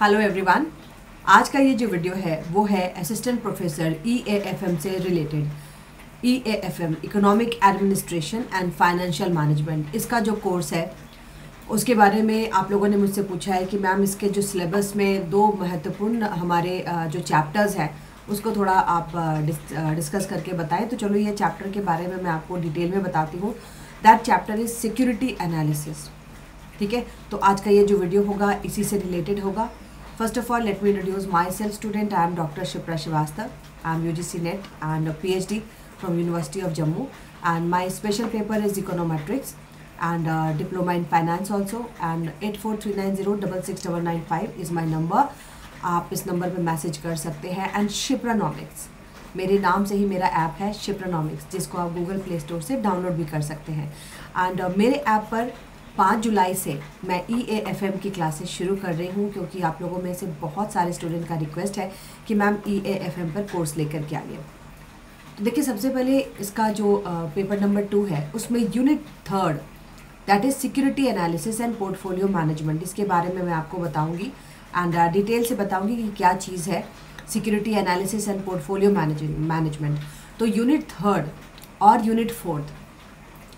Hello everyone. आज का ये जो वीडियो है वो है असिस्टेंट प्रोफेसर EAFM से related. EAFM economic administration and financial management, इसका जो कोर्स है उसके बारे में आप लोगों ने मुझसे पूछा है कि मैम इसके जो सिलेबस में दो महत्वपूर्ण हमारे जो चैप्टर्स हैं उसको थोड़ा आप डिस्कस करके बताएं। तो चलो ये चैप्टर के बारे में मैं आपको डिटेल में बताती हूँ। That chapter is security analysis. ठीक है, तो आज का ये जो वीडियो होगा इसी से रिलेटेड होगा। First of all, let me introduce myself, student. I am Dr. Shipra Srivastava. I am UGC NET and a PhD from University of Jammu. And my special paper is Econometrics and Diploma in Finance also. And 8439066995 is my number. आप इस number पे message कर सकते हैं। And शिप्रानॉमिक्स, मेरे नाम से ही मेरा ऐप है शिप्रानॉमिक्स, जिसको आप गूगल प्ले स्टोर से डाउनलोड भी कर सकते हैं। एंड मेरे ऐप पर 5 जुलाई से मैं EAFM की क्लासेस शुरू कर रही हूँ, क्योंकि आप लोगों में से बहुत सारे स्टूडेंट का रिक्वेस्ट है कि मैम EAFM पर कोर्स लेकर के आइए। तो देखिए, सबसे पहले इसका जो पेपर नंबर 2 है उसमें unit 3 that is security analysis and portfolio management, इसके बारे में मैं आपको बताऊँगी एंड डिटेल से बताऊँगी कि क्या चीज़ है security analysis and portfolio management. तो यूनिट 3 और यूनिट 4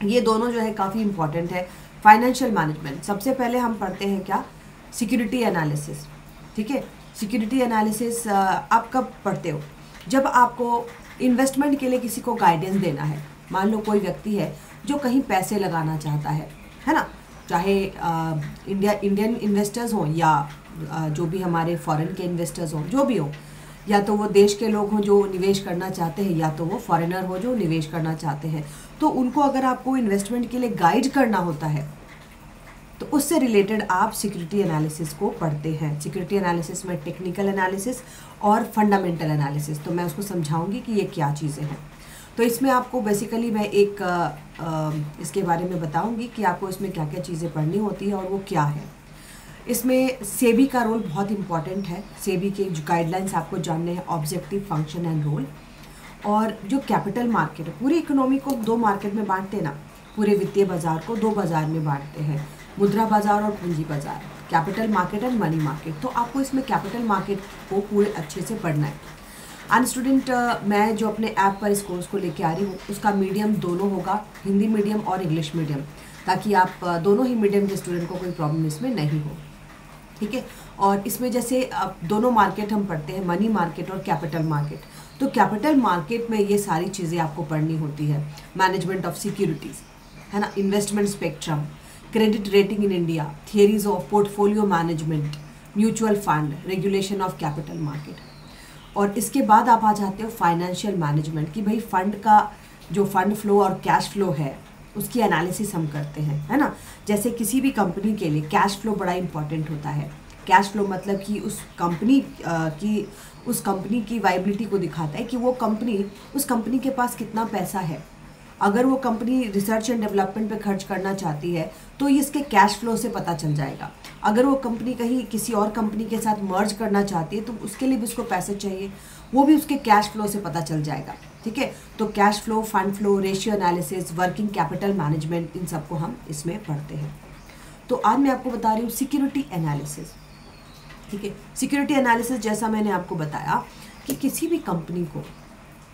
ये दोनों जो है काफ़ी इंपॉर्टेंट है। फाइनेंशियल मैनेजमेंट, सबसे पहले हम पढ़ते हैं क्या, सिक्योरिटी एनालिसिस। ठीक है, सिक्योरिटी एनालिसिस आप कब पढ़ते हो? जब आपको इन्वेस्टमेंट के लिए किसी को गाइडेंस देना है। मान लो कोई व्यक्ति है जो कहीं पैसे लगाना चाहता है ना, चाहे इंडियन इन्वेस्टर्स हों या जो भी हमारे फॉरेन के इन्वेस्टर्स हों, जो भी हो, या तो वो देश के लोग हों जो निवेश करना चाहते हैं, या तो वो फॉरेनर हो जो निवेश करना चाहते हैं। तो उनको अगर आपको इन्वेस्टमेंट के लिए गाइड करना होता है तो उससे रिलेटेड आप सिक्योरिटी एनालिसिस को पढ़ते हैं। सिक्योरिटी एनालिसिस में टेक्निकल एनालिसिस और फंडामेंटल एनालिसिस, तो मैं उसको समझाऊंगी कि ये क्या चीज़ें हैं। तो इसमें आपको बेसिकली मैं एक इसके बारे में बताऊंगी कि आपको इसमें क्या क्या चीज़ें पढ़नी होती है और वो क्या है। इसमें सेबी का रोल बहुत इंपॉर्टेंट है। सेबी के जो गाइडलाइंस आपको जानने हैं, ऑब्जेक्टिव, फंक्शन एंड रोल। और जो कैपिटल मार्केट है, पूरी इकोनॉमी को 2 मार्केट में बांटते ना, पूरे वित्तीय बाजार को 2 बाजार में बांटते हैं, मुद्रा बाजार और पूंजी बाजार, capital market and money market. तो आपको इसमें कैपिटल मार्केट को पूरे अच्छे से पढ़ना है। एंड स्टूडेंट, मैं जो अपने ऐप पर इस कोर्स को लेके आ रही हूँ उसका मीडियम दोनों होगा, हिंदी मीडियम और इंग्लिश मीडियम, ताकि आप दोनों ही मीडियम के स्टूडेंट को कोई प्रॉब्लम इसमें नहीं हो। ठीक है, और इसमें जैसे अब दोनों मार्केट हम पढ़ते हैं, मनी मार्केट और कैपिटल मार्केट। तो कैपिटल मार्केट में ये सारी चीज़ें आपको पढ़नी होती है। मैनेजमेंट ऑफ सिक्योरिटीज़ है ना, investment spectrum, credit rating in India, theories of portfolio management, mutual fund, regulation of capital market. और इसके बाद आप आ जाते हो फाइनेंशियल मैनेजमेंट, कि भाई फंड का जो फंड फ्लो और कैश फ्लो है उसकी एनालिसिस हम करते हैं, है ना। जैसे किसी भी कंपनी के लिए कैश फ्लो बड़ा इंपॉर्टेंट होता है। कैश फ्लो मतलब कि उस कंपनी की वाइबिलिटी को दिखाता है कि वो कंपनी, उस कंपनी के पास कितना पैसा है। अगर वो कंपनी रिसर्च एंड डेवलपमेंट पे खर्च करना चाहती है तो ये इसके कैश फ्लो से पता चल जाएगा। अगर वो कंपनी कहीं किसी और कंपनी के साथ मर्ज करना चाहती है तो उसके लिए भी उसको पैसे चाहिए, वो भी उसके कैश फ्लो से पता चल जाएगा। ठीक है, तो cash flow, fund flow, ratio analysis, working capital management, इन सबको हम इसमें पढ़ते हैं। तो आज मैं आपको बता रही हूँ सिक्योरिटी एनालिसिस। ठीक है, सिक्योरिटी एनालिसिस जैसा मैंने आपको बताया कि किसी भी कंपनी को,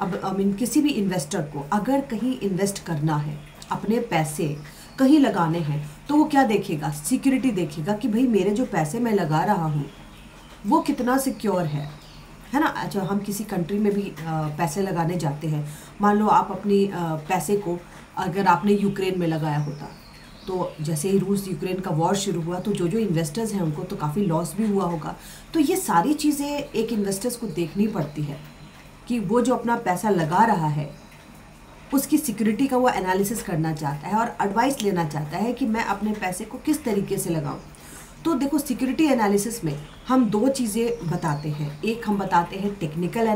अब किसी भी इन्वेस्टर को अगर कहीं इन्वेस्ट करना है, अपने पैसे कहीं लगाने हैं, तो वो क्या देखेगा, सिक्योरिटी देखेगा कि भाई मेरे जो पैसे मैं लगा रहा हूँ वो कितना सिक्योर है ना। अच्छा, हम किसी कंट्री में भी पैसे लगाने जाते हैं, मान लो आप अपनी पैसे को अगर आपने यूक्रेन में लगाया होता, तो जैसे ही रूस यूक्रेन का वॉर शुरू हुआ तो जो इन्वेस्टर्स हैं उनको तो काफ़ी लॉस भी हुआ होगा। तो ये सारी चीज़ें एक इन्वेस्टर्स को देखनी पड़ती है कि वो जो अपना पैसा लगा रहा है उसकी सिक्योरिटी का वो एनालिसिस करना चाहता है और एडवाइस लेना चाहता है कि मैं अपने पैसे को किस तरीके से लगाऊं। तो देखो, सिक्योरिटी एनालिसिस में हम 2 चीज़ें बताते हैं। एक हम बताते हैं टेक्निकल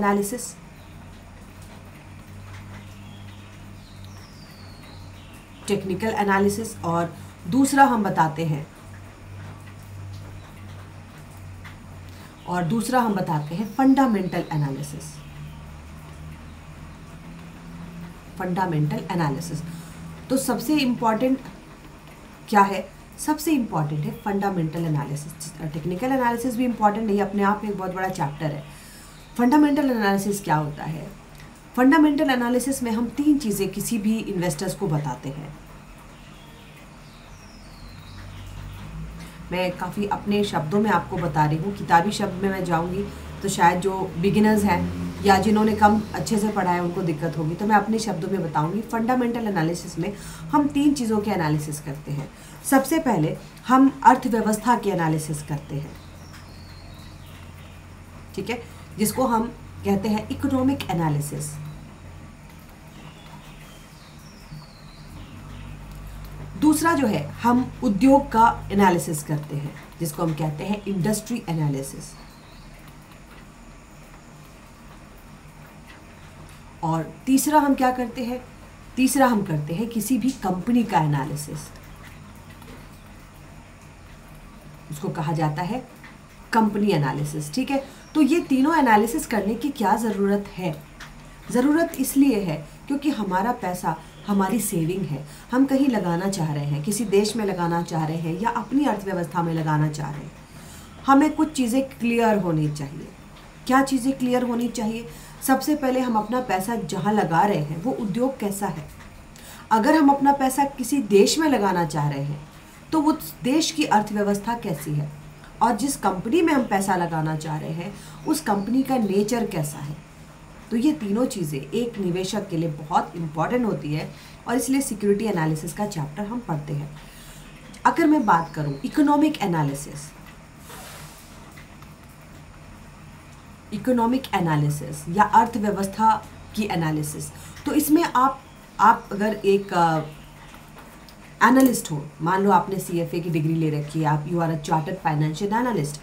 एनालिसिस, और दूसरा हम बताते हैं फंडामेंटल एनालिसिस। तो सबसे इम्पॉर्टेंट क्या है सबसे इम्पॉर्टेंट है फंडामेंटल एनालिसिस। टेक्निकल एनालिसिस भी इम्पॉर्टेंट नहीं, अपने आप में एक बहुत बड़ा चैप्टर है। फंडामेंटल एनालिसिस क्या होता है? फंडामेंटल एनालिसिस में हम 3 चीज़ें किसी भी इन्वेस्टर्स को बताते हैं। मैं काफ़ी अपने शब्दों में आपको बता रही हूँ, किताबी शब्द में मैं जाऊँगी तो शायद जो बिगिनर्स हैं या जिन्होंने कम अच्छे से पढ़ा है उनको दिक्कत होगी, तो मैं अपने शब्दों में बताऊँगी। फंडामेंटल एनालिसिस में हम 3 चीज़ों के एनालिसिस करते हैं। सबसे पहले हम अर्थव्यवस्था के एनालिसिस करते हैं, ठीक है, जिसको हम कहते हैं इकोनॉमिक एनालिसिस। दूसरा जो है हम उद्योग का एनालिसिस करते हैं, जिसको हम कहते हैं इंडस्ट्री एनालिसिस। और तीसरा हम क्या करते हैं? तीसरा हम करते हैं किसी भी कंपनी का एनालिसिस, उसको कहा जाता है कंपनी एनालिसिस, ठीक है। तो ये तीनों एनालिसिस करने की क्या ज़रूरत है? ज़रूरत इसलिए है क्योंकि हमारा पैसा हमारी सेविंग है, हम कहीं लगाना चाह रहे हैं, किसी देश में लगाना चाह रहे हैं या अपनी अर्थव्यवस्था में लगाना चाह रहे हैं। हमें कुछ चीज़ें क्लियर होनी चाहिए। क्या चीज़ें क्लियर होनी चाहिए? सबसे पहले हम अपना पैसा जहाँ लगा रहे हैं वो उद्योग कैसा है। अगर हम अपना पैसा किसी देश में लगाना चाह रहे हैं तो उस देश की अर्थव्यवस्था कैसी है, और जिस कंपनी में हम पैसा लगाना चाह रहे हैं उस कंपनी का नेचर कैसा है। तो ये तीनों चीज़ें एक निवेशक के लिए बहुत इम्पॉर्टेंट होती है, और इसलिए सिक्योरिटी एनालिसिस का चैप्टर हम पढ़ते हैं। अगर मैं बात करूं इकोनॉमिक एनालिसिस, या अर्थव्यवस्था की एनालिसिस, तो इसमें आप अगर एक एनालिस्ट हो, मान लो आपने CFA की डिग्री ले रखी है, आप you are a chartered financial analyst,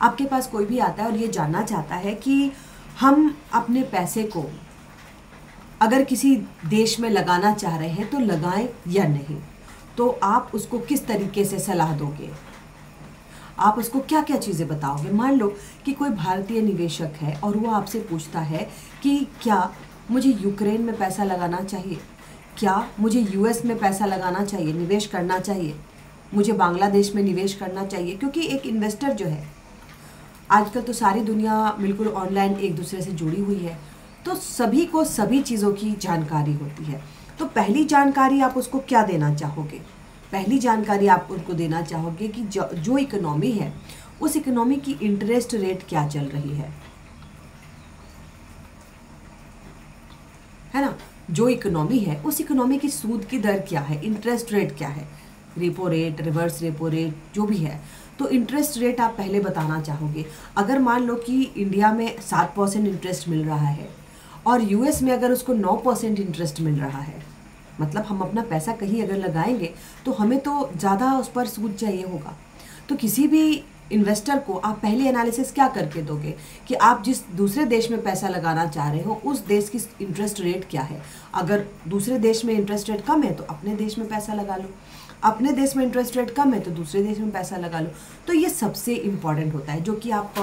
आपके पास कोई भी आता है और ये जानना चाहता है कि हम अपने पैसे को अगर किसी देश में लगाना चाह रहे हैं तो लगाएं या नहीं, तो आप उसको किस तरीके से सलाह दोगे? आप उसको क्या क्या चीज़ें बताओगे? मान लो कि कोई भारतीय निवेशक है और वो आपसे पूछता है कि क्या मुझे यूक्रेन में पैसा लगाना चाहिए, क्या मुझे US में पैसा लगाना चाहिए, निवेश करना चाहिए, मुझे बांग्लादेश में निवेश करना चाहिए। क्योंकि एक इन्वेस्टर जो है, आजकल तो सारी दुनिया बिल्कुल ऑनलाइन एक दूसरे से जुड़ी हुई है, तो सभी को सभी चीज़ों की जानकारी होती है। तो पहली जानकारी आप उसको क्या देना चाहोगे? पहली जानकारी आप उनको देना चाहोगे कि जो इकोनॉमी है उस इकोनॉमी की इंटरेस्ट रेट क्या चल रही है ना। जो इकोनॉमी है उस इकोनॉमी की सूद की दर क्या है, इंटरेस्ट रेट क्या है, repo rate, reverse repo rate, जो भी है। तो इंटरेस्ट रेट आप पहले बताना चाहोगे। अगर मान लो कि इंडिया में 7% इंटरेस्ट मिल रहा है और US में अगर उसको 9% इंटरेस्ट मिल रहा है, मतलब हम अपना पैसा कहीं अगर लगाएंगे तो हमें तो ज़्यादा उस पर सूद चाहिए होगा। तो किसी भी इन्वेस्टर को आप पहले एनालिसिस क्या करके दोगे कि आप जिस दूसरे देश में पैसा लगाना चाह रहे हो उस देश की इंटरेस्ट रेट क्या है। अगर दूसरे देश में इंटरेस्ट रेट कम है तो अपने देश में पैसा लगा लो, अपने देश में इंटरेस्ट रेट कम है तो दूसरे देश में पैसा लगा लो। तो ये सबसे इम्पॉर्टेंट होता है, जो कि आप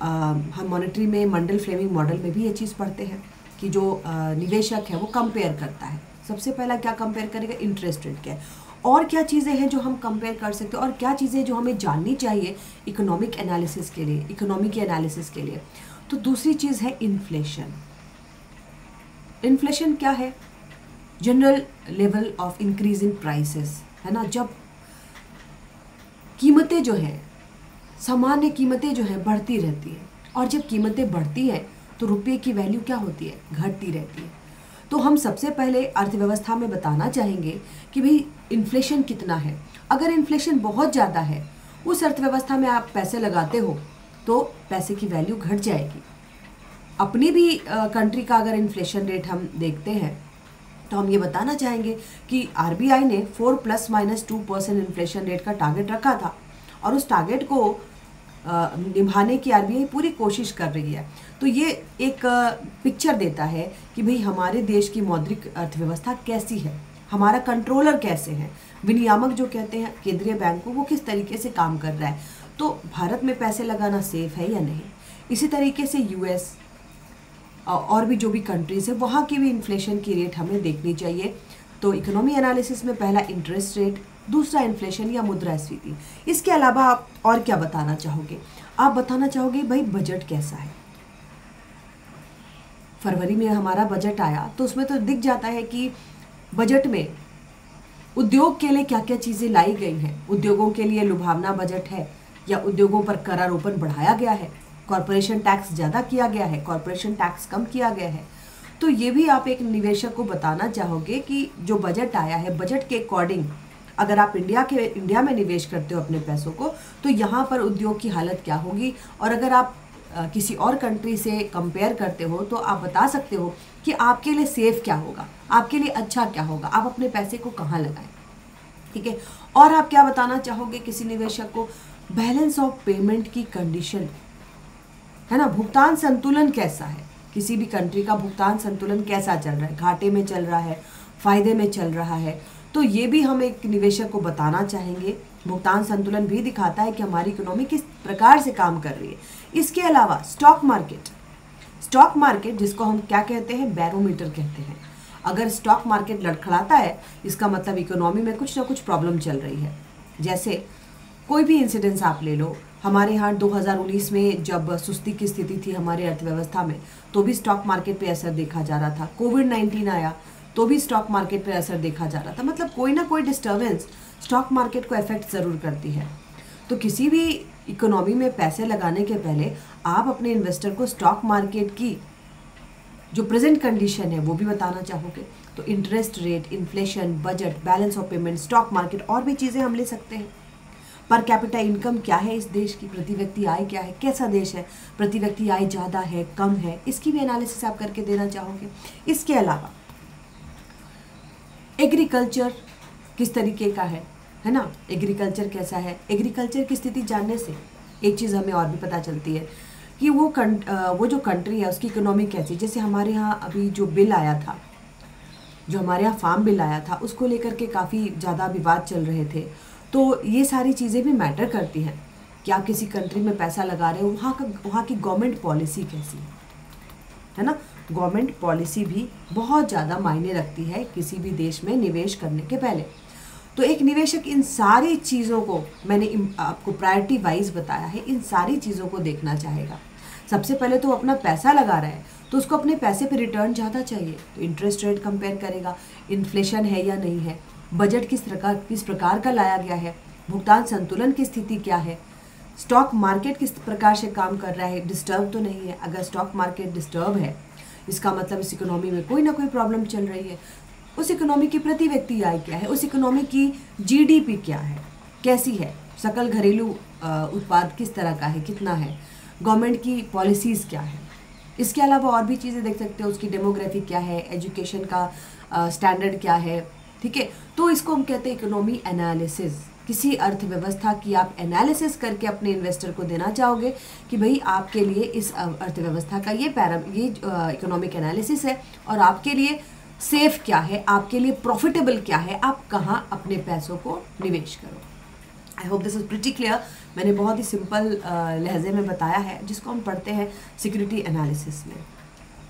हम मॉनेटरी में मंडल फ्लेमिंग मॉडल में भी ये चीज़ पढ़ते हैं कि जो निवेशक है वो कंपेयर करता है। सबसे पहला क्या कंपेयर करेगा? इंटरेस्ट रेट क्या है। और क्या चीज़ें हैं जो हम कंपेयर कर सकते हैं, और क्या चीज़ें जो हमें जाननी चाहिए इकोनॉमिक एनालिसिस के लिए, इकोनॉमी के एनालिसिस के लिए। तो दूसरी चीज़ है इन्फ्लेशन। इन्फ्लेशन क्या है? General level of increase in prices, है ना। जब कीमतें जो हैं, सामान्य कीमतें जो हैं बढ़ती रहती है, और जब कीमतें बढ़ती हैं तो रुपये की वैल्यू क्या होती है? घटती रहती है। तो हम सबसे पहले अर्थव्यवस्था में बताना चाहेंगे कि भाई इन्फ्लेशन कितना है। अगर इन्फ्लेशन बहुत ज़्यादा है, उस अर्थव्यवस्था में आप पैसे लगाते हो तो पैसे की वैल्यू घट जाएगी। अपनी भी कंट्री का अगर इन्फ्लेशन रेट हम देखते हैं तो हम ये बताना चाहेंगे कि RBI ने 4+-2% इन्फ्लेशन रेट का टारगेट रखा था, और उस टारगेट को निभाने की RBI पूरी कोशिश कर रही है। तो ये एक पिक्चर देता है कि भाई हमारे देश की मौद्रिक अर्थव्यवस्था कैसी है, हमारा कंट्रोलर कैसे हैं, विनियामक जो कहते हैं केंद्रीय बैंक को, वो किस तरीके से काम कर रहा है। तो भारत में पैसे लगाना सेफ है या नहीं। इसी तरीके से US और भी जो भी कंट्रीज़ है वहाँ की भी इन्फ्लेशन की रेट हमें देखनी चाहिए। तो इकोनॉमी एनालिसिस में पहला इंटरेस्ट रेट, दूसरा इन्फ्लेशन या मुद्रास्फीति। इसके अलावा आप और क्या बताना चाहोगे? आप बताना चाहोगे भाई बजट कैसा है। फरवरी में हमारा बजट आया तो उसमें तो दिख जाता है कि बजट में उद्योग के लिए क्या क्या चीज़ें लाई गई हैं। उद्योगों के लिए लुभावना बजट है या उद्योगों पर करारोपण बढ़ाया गया है, कॉरपोरेशन टैक्स ज़्यादा किया गया है, कॉरपोरेशन टैक्स कम किया गया है। तो ये भी आप एक निवेशक को बताना चाहोगे कि जो बजट आया है, बजट के अकॉर्डिंग अगर आप इंडिया में निवेश करते हो अपने पैसों को, तो यहाँ पर उद्योग की हालत क्या होगी। और अगर आप किसी और कंट्री से कंपेयर करते हो तो आप बता सकते हो कि आपके लिए सेफ क्या होगा, आपके लिए अच्छा क्या होगा, आप अपने पैसे को कहाँ लगाएं। ठीक है। और आप क्या बताना चाहोगे किसी निवेशक को? बैलेंस ऑफ पेमेंट की कंडीशन, है ना, भुगतान संतुलन कैसा है, किसी भी कंट्री का भुगतान संतुलन कैसा चल रहा है, घाटे में चल रहा है, फायदे में चल रहा है। तो ये भी हम एक निवेशक को बताना चाहेंगे। भुगतान संतुलन भी दिखाता है कि हमारी इकोनॉमी किस प्रकार से काम कर रही है। इसके अलावा स्टॉक मार्केट जिसको हम क्या कहते हैं, बैरोमीटर कहते हैं। अगर स्टॉक मार्केट लड़खड़ाता है इसका मतलब इकोनॉमी में कुछ ना कुछ प्रॉब्लम चल रही है। जैसे कोई भी इंसिडेंस आप ले लो, हमारे यहाँ 2019 में जब सुस्ती की स्थिति थी हमारे अर्थव्यवस्था में, तो भी स्टॉक मार्केट पे असर देखा जा रहा था। कोविड-19 आया तो भी स्टॉक मार्केट पे असर देखा जा रहा था। मतलब कोई ना कोई डिस्टर्बेंस स्टॉक मार्केट को अफेक्ट ज़रूर करती है। तो किसी भी इकोनॉमी में पैसे लगाने के पहले आप अपने इन्वेस्टर को स्टॉक मार्केट की जो प्रेजेंट कंडीशन है वो भी बताना चाहोगे। तो interest rate, inflation, budget, balance of payment, stock market और भी चीज़ें हम ले सकते हैं। पर कैपिटा इनकम क्या है इस देश की, प्रति व्यक्ति आय क्या है, कैसा देश है, प्रति व्यक्ति आय ज़्यादा है कम है, इसकी भी एनालिसिस आप करके देना चाहोगे। इसके अलावा एग्रीकल्चर किस तरीके का है ना, एग्रीकल्चर कैसा है। एग्रीकल्चर की स्थिति जानने से एक चीज़ हमें और भी पता चलती है कि वो जो कंट्री है उसकी इकोनॉमी कैसी। जैसे हमारे यहाँ अभी जो बिल आया था, जो हमारे यहाँ फार्म बिल आया था, उसको लेकर के काफ़ी ज़्यादा विवाद चल रहे थे। तो ये सारी चीज़ें भी मैटर करती हैं कि आप किसी कंट्री में पैसा लगा रहे हो, वहाँ की गवर्नमेंट पॉलिसी कैसी है ना। गवर्नमेंट पॉलिसी भी बहुत ज़्यादा मायने रखती है किसी भी देश में निवेश करने के पहले। तो एक निवेशक इन सारी चीज़ों को, मैंने आपको प्रायोरिटी वाइज बताया है, इन सारी चीज़ों को देखना चाहेगा। सबसे पहले तो अपना पैसा लगा रहा है तो उसको अपने पैसे पे रिटर्न ज़्यादा चाहिए, तो इंटरेस्ट रेट कंपेयर करेगा, इन्फ्लेशन है या नहीं है, बजट किस प्रकार का लाया गया है, भुगतान संतुलन की स्थिति क्या है, स्टॉक मार्केट किस प्रकार से काम कर रहा है, डिस्टर्ब तो नहीं है। अगर स्टॉक मार्केट डिस्टर्ब है इसका मतलब इस इकोनॉमी में कोई ना कोई प्रॉब्लम चल रही है। उस इकोनॉमी की प्रति व्यक्ति आय क्या है, उस इकोनॉमी की जीडीपी क्या है, कैसी है, सकल घरेलू उत्पाद किस तरह का है, कितना है, गवर्नमेंट की पॉलिसीज़ क्या है। इसके अलावा और भी चीज़ें देख सकते हो, उसकी डेमोग्राफी क्या है, एजुकेशन का स्टैंडर्ड क्या है। ठीक है। तो इसको हम कहते हैं इकोनॉमी एनालिसिस। किसी अर्थव्यवस्था की आप एनालिसिस करके अपने इन्वेस्टर को देना चाहोगे कि भाई आपके लिए इस अर्थव्यवस्था का ये इकोनॉमिक एनालिसिस है और आपके लिए सेफ क्या है, आपके लिए प्रॉफिटेबल क्या है, आप कहाँ अपने पैसों को निवेश करो। I hope this is pretty clear. मैंने बहुत ही सिंपल लहजे में बताया है जिसको हम पढ़ते हैं सिक्योरिटी एनालिसिस में।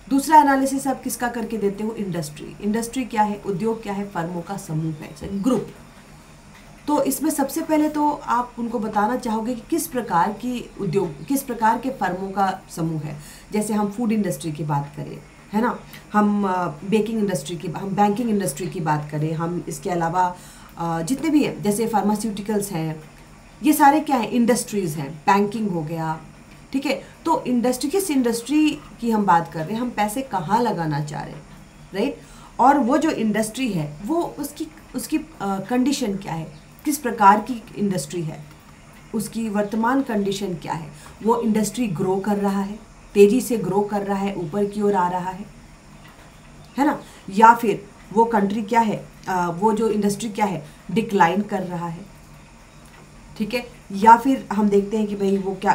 दूसरा एनालिसिस आप किसका करके देते हो? इंडस्ट्री क्या है, उद्योग क्या है, फर्मों का समूह है, ग्रुप। तो इसमें सबसे पहले तो आप उनको बताना चाहोगे कि किस प्रकार के फर्मों का समूह है। जैसे हम फूड इंडस्ट्री की बात करें, है ना, हम बैंकिंग इंडस्ट्री की बात करें, हम इसके अलावा जितने भी हैं जैसे फार्मास्यूटिकल्स हैं, ये सारे क्या है, इंडस्ट्रीज़ हैं, बैंकिंग हो गया। ठीक है। तो किस इंडस्ट्री की हम बात कर रहे हैं, हम पैसे कहाँ लगाना चाह रहे हैं, राइट। और वो जो इंडस्ट्री है वो उसकी कंडीशन क्या है, किस प्रकार की इंडस्ट्री है, उसकी वर्तमान कंडीशन क्या है, वो इंडस्ट्री ग्रो कर रहा है, तेज़ी से ग्रो कर रहा है, ऊपर की ओर आ रहा है ना, या फिर वो कंट्री क्या है, वो जो इंडस्ट्री क्या है, डिक्लाइन कर रहा है। ठीक है। या फिर हम देखते हैं कि भाई वो क्या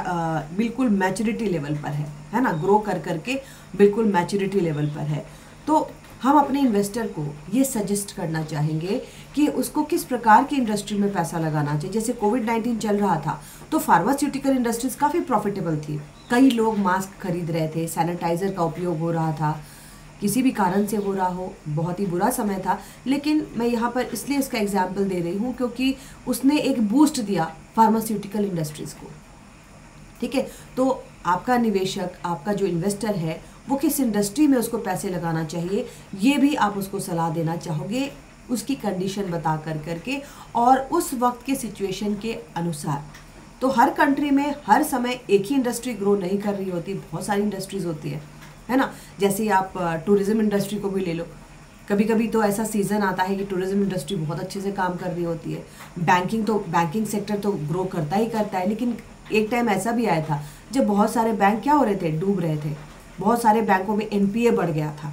बिल्कुल मैच्योरिटी लेवल पर है ना, ग्रो करके बिल्कुल मैच्योरिटी लेवल पर है। तो हम अपने इन्वेस्टर को ये सजेस्ट करना चाहेंगे कि उसको किस प्रकार की इंडस्ट्री में पैसा लगाना चाहिए। जैसे कोविड-19 चल रहा था तो फार्मास्यूटिकल इंडस्ट्रीज काफ़ी प्रॉफिटेबल थी, कई लोग मास्क खरीद रहे थे, सैनिटाइज़र का उपयोग हो रहा था, किसी भी कारण से हो रहा हो, बहुत ही बुरा समय था, लेकिन मैं यहाँ पर इसलिए इसका एग्जाम्पल दे रही हूँ क्योंकि उसने एक बूस्ट दिया फार्मास्यूटिकल इंडस्ट्रीज़ को। ठीक है, तो आपका निवेशक, आपका जो इन्वेस्टर है, वो किस इंडस्ट्री में उसको पैसे लगाना चाहिए, ये भी आप उसको सलाह देना चाहोगे, उसकी कंडीशन बता कर करके और उस वक्त के सिचुएशन के अनुसार। तो हर कंट्री में हर समय एक ही इंडस्ट्री ग्रो नहीं कर रही होती, बहुत सारी इंडस्ट्रीज होती है ना। जैसे आप टूरिज्म इंडस्ट्री को भी ले लो, कभी कभी तो ऐसा सीज़न आता है कि टूरिज्म इंडस्ट्री बहुत अच्छे से काम कर रही होती है। बैंकिंग सेक्टर तो ग्रो करता ही करता है, लेकिन एक टाइम ऐसा भी आया था जब बहुत सारे बैंक क्या हो रहे थे, डूब रहे थे, बहुत सारे बैंकों में एनपीए बढ़ गया था।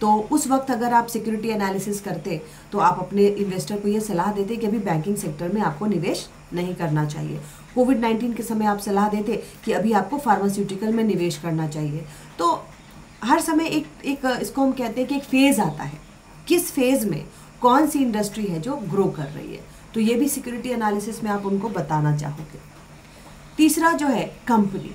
तो उस वक्त अगर आप सिक्योरिटी एनालिसिस करते तो आप अपने इन्वेस्टर को ये सलाह देते कि अभी बैंकिंग सेक्टर में आपको निवेश नहीं करना चाहिए। कोविड-19 के समय आप सलाह देते कि अभी आपको फार्मास्यूटिकल में निवेश करना चाहिए। तो हर समय एक इसको हम कहते हैं कि एक फेज़ आता है, किस फेज़ में कौन सी इंडस्ट्री है जो ग्रो कर रही है, तो ये भी सिक्योरिटी एनालिसिस में आप उनको बताना चाहोगे। तीसरा जो है कंपनी,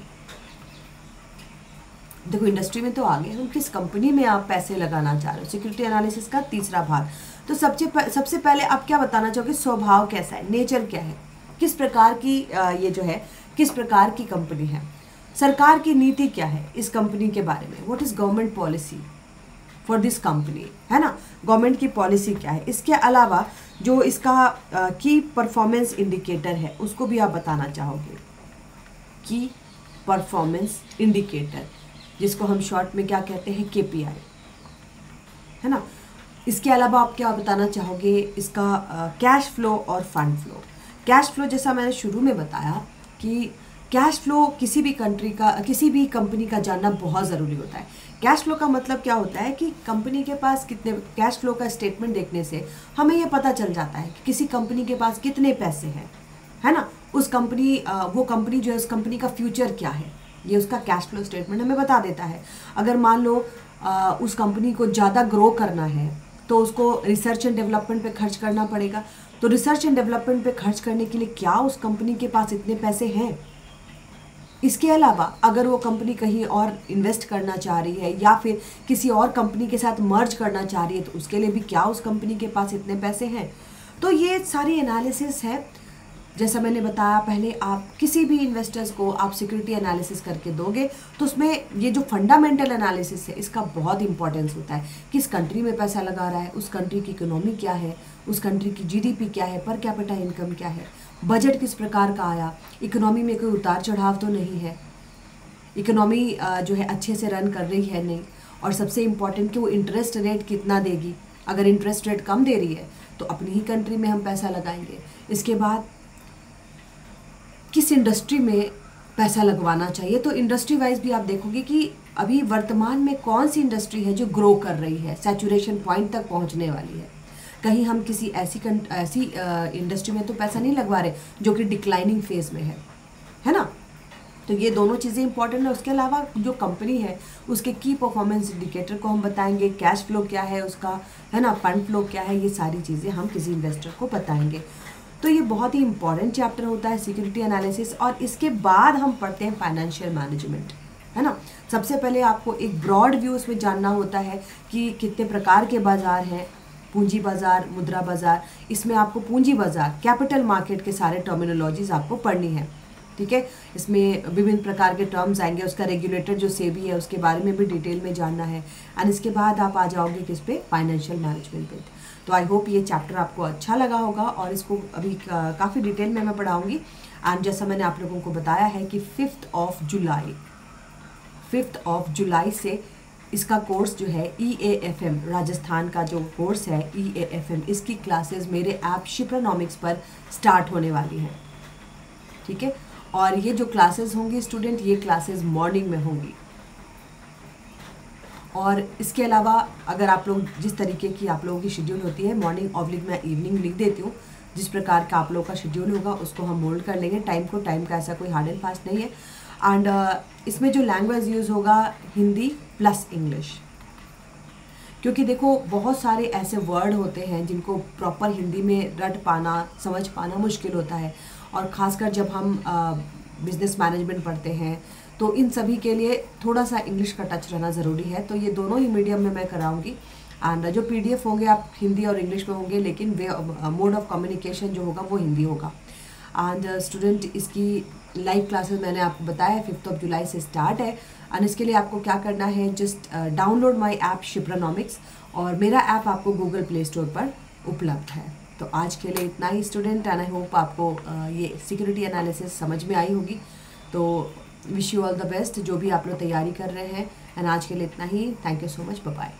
देखो इंडस्ट्री में तो आगे हम किस कंपनी में आप पैसे लगाना चाह रहे हो, सिक्योरिटी एनालिसिस का तीसरा भाग। तो सबसे पहले आप क्या बताना चाहोगे, स्वभाव कैसा है, नेचर क्या है, किस प्रकार की ये जो है किस प्रकार की कंपनी है, सरकार की नीति क्या है इस कंपनी के बारे में, what is government policy for this company, है ना, गवर्नमेंट की पॉलिसी क्या है। इसके अलावा जो इसका की परफॉर्मेंस इंडिकेटर है उसको भी आप बताना चाहोगे, की परफॉर्मेंस इंडिकेटर, जिसको हम शॉर्ट में क्या कहते हैं, केपीआई, है ना। इसके अलावा आप क्या बताना चाहोगे, इसका कैश फ्लो और फंड फ्लो। कैश फ्लो जैसा मैंने शुरू में बताया कि कैश फ्लो किसी भी कंपनी का जानना बहुत ज़रूरी होता है। कैश फ्लो का मतलब क्या होता है कि कंपनी के पास कितने, कैश फ्लो का स्टेटमेंट देखने से हमें ये पता चल जाता है कि किसी कंपनी के पास कितने पैसे हैं, है ना। वो कंपनी जो है उस कंपनी का फ्यूचर क्या है, ये उसका कैश फ्लो स्टेटमेंट हमें बता देता है। अगर मान लो उस कंपनी को ज़्यादा ग्रो करना है तो उसको रिसर्च एंड डेवलपमेंट पे खर्च करना पड़ेगा। तो रिसर्च एंड डेवलपमेंट पे खर्च करने के लिए क्या उस कंपनी के पास इतने पैसे हैं। इसके अलावा अगर वो कंपनी कहीं और इन्वेस्ट करना चाह रही है या फिर किसी और कंपनी के साथ मर्ज करना चाह रही है तो उसके लिए भी क्या उस कंपनी के पास इतने पैसे हैं। तो ये सारी एनालिसिस है। जैसा मैंने बताया पहले, आप किसी भी इन्वेस्टर्स को आप सिक्योरिटी एनालिसिस करके दोगे तो उसमें ये जो फंडामेंटल एनालिसिस है इसका बहुत इंपॉर्टेंस होता है। किस कंट्री में पैसा लगा रहा है, उस कंट्री की इकोनॉमी क्या है, उस कंट्री की जीडीपी क्या है, पर कैपिटा इनकम क्या है, बजट किस प्रकार का आया, इकोनॉमी में कोई उतार चढ़ाव तो नहीं है, इकोनॉमी जो है अच्छे से रन कर रही है नहीं, और सबसे इम्पॉर्टेंट कि वो इंटरेस्ट रेट कितना देगी। अगर इंटरेस्ट रेट कम दे रही है तो अपनी ही कंट्री में हम पैसा लगाएंगे। इसके बाद किस इंडस्ट्री में पैसा लगवाना चाहिए, तो इंडस्ट्री वाइज भी आप देखोगे कि अभी वर्तमान में कौन सी इंडस्ट्री है जो ग्रो कर रही है, सैचुरेशन पॉइंट तक पहुंचने वाली है। कहीं हम किसी ऐसी इंडस्ट्री में तो पैसा नहीं लगवा रहे जो कि डिक्लाइनिंग फेज में है ना। तो ये दोनों चीज़ें इंपॉर्टेंट है। उसके अलावा जो कंपनी है उसके की परफॉर्मेंस इंडिकेटर को हम बताएंगे, कैश फ्लो क्या है उसका, है ना, फंड फ्लो क्या है, ये सारी चीज़ें हम किसी इन्वेस्टर को बताएंगे। तो ये बहुत ही इंपॉर्टेंट चैप्टर होता है सिक्योरिटी एनालिसिस। और इसके बाद हम पढ़ते हैं फाइनेंशियल मैनेजमेंट, है ना। सबसे पहले आपको एक ब्रॉड व्यू उसमें जानना होता है कि कितने प्रकार के बाजार हैं, पूंजी बाजार, मुद्रा बाजार। इसमें आपको पूंजी बाजार, कैपिटल मार्केट के सारे टर्मिनोलॉजीज आपको पढ़नी है, ठीक है। इसमें विभिन्न प्रकार के टर्म्स आएंगे, उसका रेगुलेटर जो सेबी है उसके बारे में भी डिटेल में जानना है। एंड इसके बाद आप आ जाओगे किस पे, फाइनेंशियल मैनेजमेंट पे। तो आई होप ये चैप्टर आपको अच्छा लगा होगा और इसको अभी काफ़ी डिटेल में मैं पढ़ाऊँगी। एंड जैसा मैंने आप लोगों को बताया है कि 5 जुलाई से इसका कोर्स जो है EAFM, राजस्थान का जो कोर्स है EAFM, इसकी क्लासेस मेरे ऐप शिप्रानॉमिक्स पर स्टार्ट होने वाली हैं, ठीक है। और ये जो क्लासेस होंगी स्टूडेंट, ये क्लासेस मॉर्निंग में होंगी। और इसके अलावा अगर आप लोग जिस तरीके की आप लोगों की शेड्यूल होती है, मॉर्निंग ऑब्लिक मैं इवनिंग लिख देती हूँ, जिस प्रकार का आप लोगों का शेड्यूल होगा उसको हम मोल्ड कर लेंगे। टाइम का ऐसा कोई हार्ड एंड फास्ट नहीं है। एंड इसमें जो लैंग्वेज यूज़ होगा हिंदी प्लस इंग्लिश, क्योंकि देखो बहुत सारे ऐसे वर्ड होते हैं जिनको प्रॉपर हिंदी में रट पाना, समझ पाना मुश्किल होता है। और ख़ासकर जब हम बिजनेस मैनेजमेंट पढ़ते हैं, तो इन सभी के लिए थोड़ा सा इंग्लिश का टच रहना ज़रूरी है। तो ये दोनों ही मीडियम में मैं कराऊंगी। एंड जो PDF होंगे आप हिंदी और इंग्लिश में होंगे, लेकिन वे मोड ऑफ कम्युनिकेशन जो होगा वो हिंदी होगा। एंड स्टूडेंट, इसकी लाइव क्लासेस मैंने आपको बताया 5 जुलाई से स्टार्ट है। एंड इसके लिए आपको क्या करना है, जस्ट डाउनलोड माय ऐप शिप्रानॉमिक्स, और मेरा ऐप आपको गूगल प्ले स्टोर पर उपलब्ध है। तो आज के लिए इतना ही स्टूडेंट, एंड आई होप आपको ये सिक्योरिटी एनालिसिस समझ में आई होगी। तो wish you all the best जो भी आप लोग तैयारी कर रहे हैं। एंड आज के लिए इतना ही। Thank you so much, bye bye.